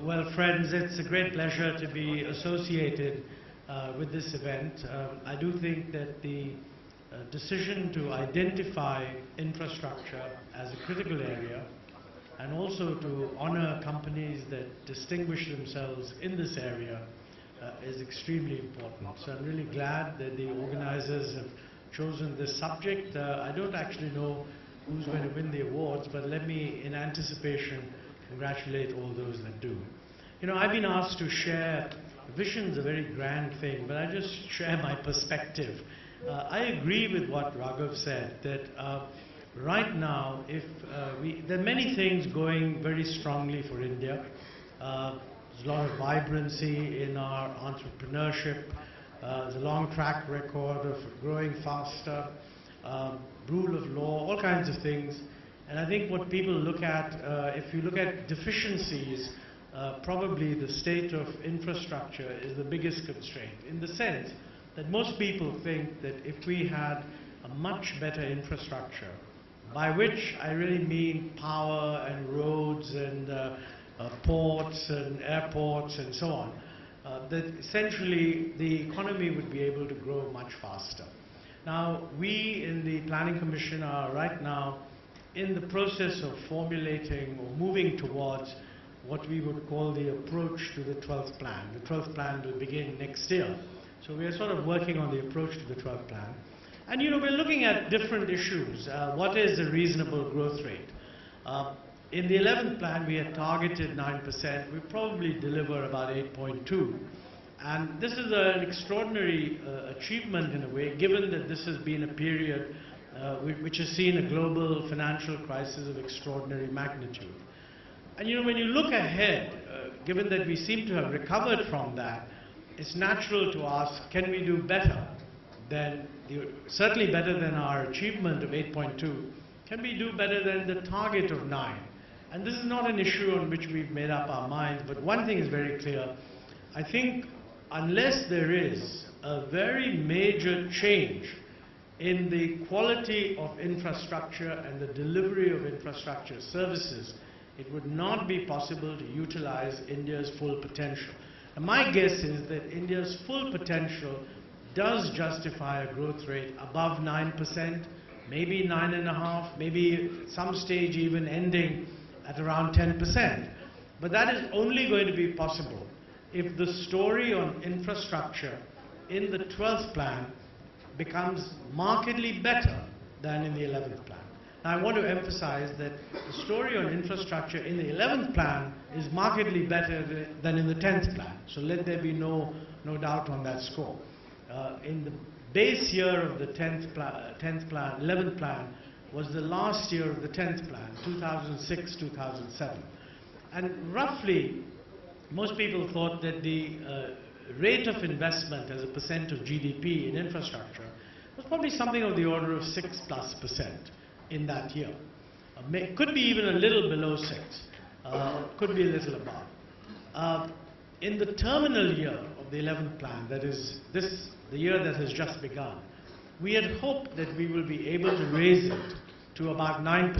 Well, friends, it's a great pleasure to be associated with this event. I do think that the decision to identify infrastructure as a critical area and also to honor companies that distinguish themselves in this area is extremely important. So I'm really glad that the organizers have chosen this subject. I don't actually know who's going to win the awards, but let me, in anticipation, congratulate all those that do. You know, I've been asked to share, vision's a very grand thing, but I just share my perspective. I agree with what Raghav said, that right now, there are many things going very strongly for India. There's a lot of vibrancy in our entrepreneurship. There's a long track record of growing faster, rule of law, all kinds of things. And I think what people look at, if you look at deficiencies, probably the state of infrastructure is the biggest constraint, in the sense that most people think that if we had a much better infrastructure, by which I really mean power and roads and ports and airports and so on, that essentially the economy would be able to grow much faster. Now, we in the Planning Commission are right now in the process of formulating or moving towards what we would call the approach to the 12th plan. The 12th plan will begin next year. So we are sort of working on the approach to the 12th plan. And you know, we're looking at different issues. What is a reasonable growth rate? In the 11th plan, we had targeted 9%. We probably deliver about 8.2. And this is an extraordinary achievement in a way, given that this has been a period which has seen a global financial crisis of extraordinary magnitude. And you know, when you look ahead, given that we seem to have recovered from that, it's natural to ask, can we do better than, certainly better than our achievement of 8.2, can we do better than the target of 9? And this is not an issue on which we've made up our minds, but one thing is very clear. I think unless there is a very major change in the quality of infrastructure and the delivery of infrastructure services, it would not be possible to utilize India's full potential. And my guess is that India's full potential does justify a growth rate above 9%, maybe 9.5%, maybe at some stage even ending at around 10%. But that is only going to be possible if the story on infrastructure in the 12th plan becomes markedly better than in the 11th plan. Now, I want to emphasize that the story on infrastructure in the 11th plan is markedly better than in the 10th plan. So let there be no doubt on that score. In the base year of the 11th plan was the last year of the 10th plan, 2006-2007. And roughly, most people thought that the rate of investment as a percent of GDP in infrastructure was probably something of the order of 6+% in that year. Could be even a little below 6, could be a little above. In the terminal year of the 11th plan, that is the year that has just begun, we had hoped that we will be able to raise it to about 9%.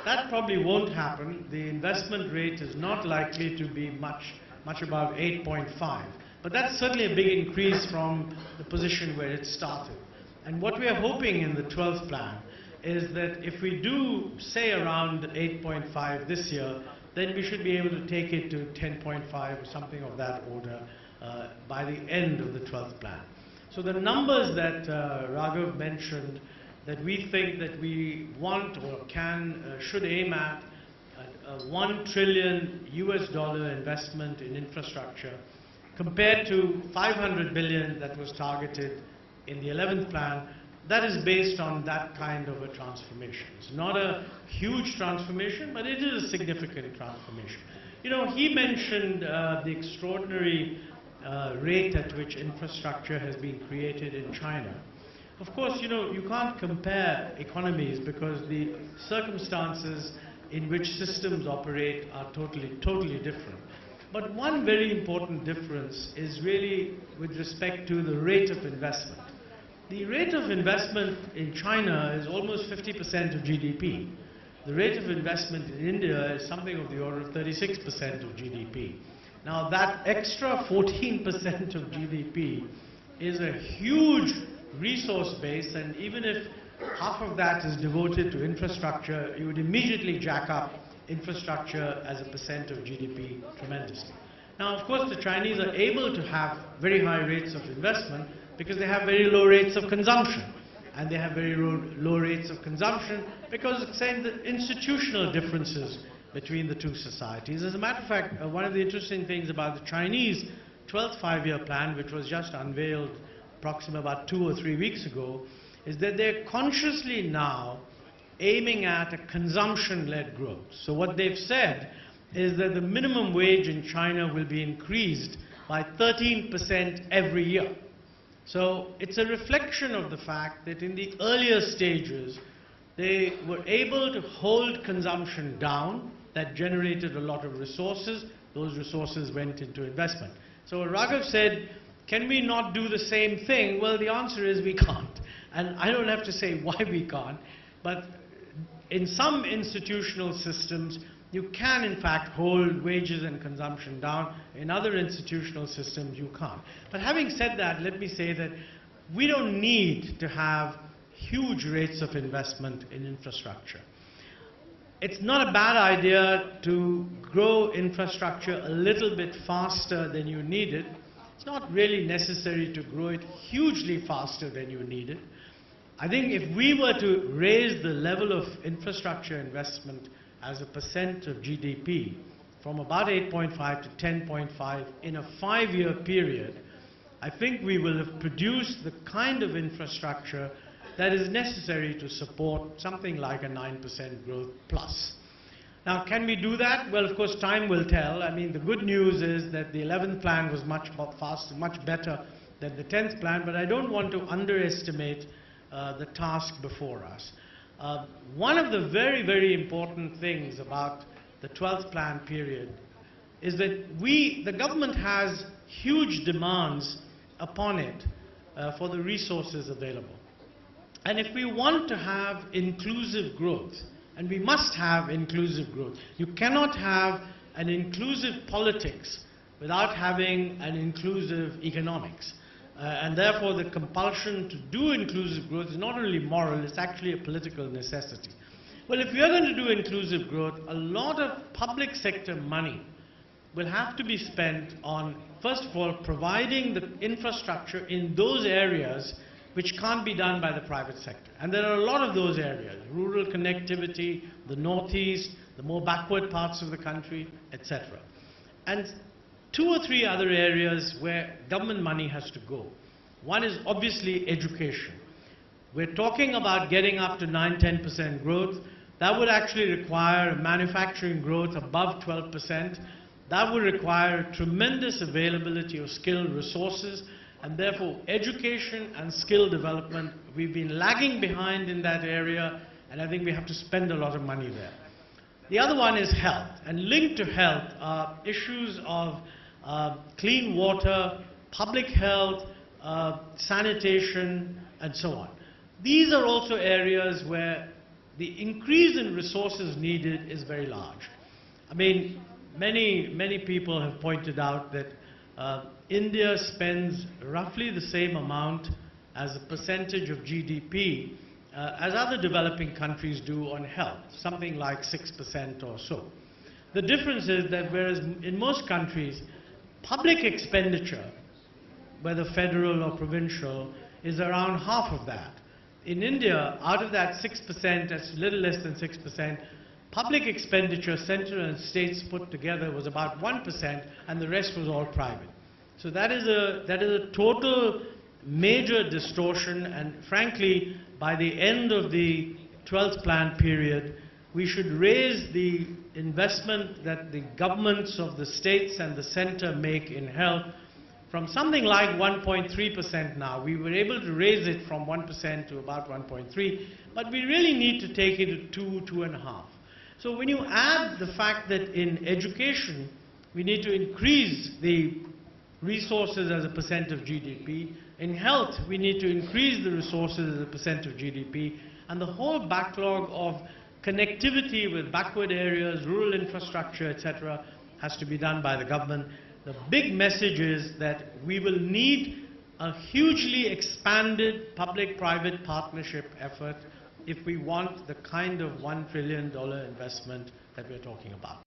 That probably won't happen. The investment rate is not likely to be much above 8.5. But that's certainly a big increase from the position where it started. And what we are hoping in the 12th plan is that if we do, say, around 8.5 this year, then we should be able to take it to 10.5 or something of that order by the end of the 12th plan. So the numbers that Raghav mentioned, that we think that we want or should aim at $1 trillion investment in infrastructure, compared to 500 billion that was targeted in the 11th plan, that is based on that kind of a transformation. It's not a huge transformation, but it is a significant transformation. You know, he mentioned the extraordinary rate at which infrastructure has been created in China. Of course, you know, you can't compare economies because the circumstances in which systems operate are totally different. But one very important difference is really with respect to the rate of investment. The rate of investment in China is almost 50% of GDP. the rate of investment in India is something of the order of 36% of GDP. Now that extra 14% of GDP is a huge resource base, and even if half of that is devoted to infrastructure, you would immediately jack up infrastructure as a percent of GDP tremendously. Now, of course, the Chinese are able to have very high rates of investment because they have very low rates of consumption. And they have very low rates of consumption because of the institutional differences between the two societies. As a matter of fact, one of the interesting things about the Chinese 12th five-year plan, which was just unveiled approximately about 2 or 3 weeks ago, is that they're consciously now aiming at a consumption-led growth. So what they've said is that the minimum wage in China will be increased by 13% every year. So it's a reflection of the fact that in the earlier stages, they were able to hold consumption down. That generated a lot of resources. Those resources went into investment. So Raghav said, can we not do the same thing? Well, the answer is we can't. And I don't have to say why we can't, but in some institutional systems, you can in fact hold wages and consumption down. In other institutional systems, you can't. But having said that, let me say that we don't need to have huge rates of investment in infrastructure. It's not a bad idea to grow infrastructure a little bit faster than you need it. It's not really necessary to grow it hugely faster than you need it. I think if we were to raise the level of infrastructure investment as a percent of GDP from about 8.5 to 10.5 in a 5-year period, I think we will have produced the kind of infrastructure that is necessary to support something like a 9% growth plus. Now, can we do that? Well, of course, time will tell. I mean, the good news is that the 11th plan was much faster, much better than the 10th plan, but I don't want to underestimate the task before us. One of the very, very important things about the 12th plan period is that the government has huge demands upon it for the resources available. And if we want to have inclusive growth, and we must have inclusive growth, you cannot have an inclusive politics without having an inclusive economics. And therefore, the compulsion to do inclusive growth is not only moral, it's actually a political necessity. Well, if we are going to do inclusive growth, a lot of public sector money will have to be spent on, first of all, providing the infrastructure in those areas which can't be done by the private sector. And there are a lot of those areas: rural connectivity, the northeast, the more backward parts of the country, etc. And 2 or 3 other areas where government money has to go. One is obviously education. We're talking about getting up to 9–10% growth. That would actually require manufacturing growth above 12%. That would require tremendous availability of skilled resources, and therefore education and skill development, we've been lagging behind in that area, and I think we have to spend a lot of money there. The other one is health, and linked to health are issues of clean water, public health, sanitation, and so on. These are also areas where the increase in resources needed is very large. I mean, many people have pointed out that India spends roughly the same amount as a percentage of GDP as other developing countries do on health, something like 6% or so. The difference is that whereas in most countries, public expenditure, whether federal or provincial, is around half of that. In India, out of that 6%, that's a little less than 6%, public expenditure, central and states put together, was about 1%, and the rest was all private. So that is a total major distortion, and frankly, by the end of the 12th plan period, we should raise the investment that the governments of the states and the center make in health from something like 1.3% now. We were able to raise it from 1% to about 1.3, but we really need to take it to 2–2.5. So when you add the fact that in education, we need to increase the resources as a percent of GDP, in health, we need to increase the resources as a percent of GDP, and the whole backlog of connectivity with backward areas, rural infrastructure, etc., has to be done by the government. The big message is that we will need a hugely expanded public-private partnership effort if we want the kind of $1 trillion investment that we're talking about.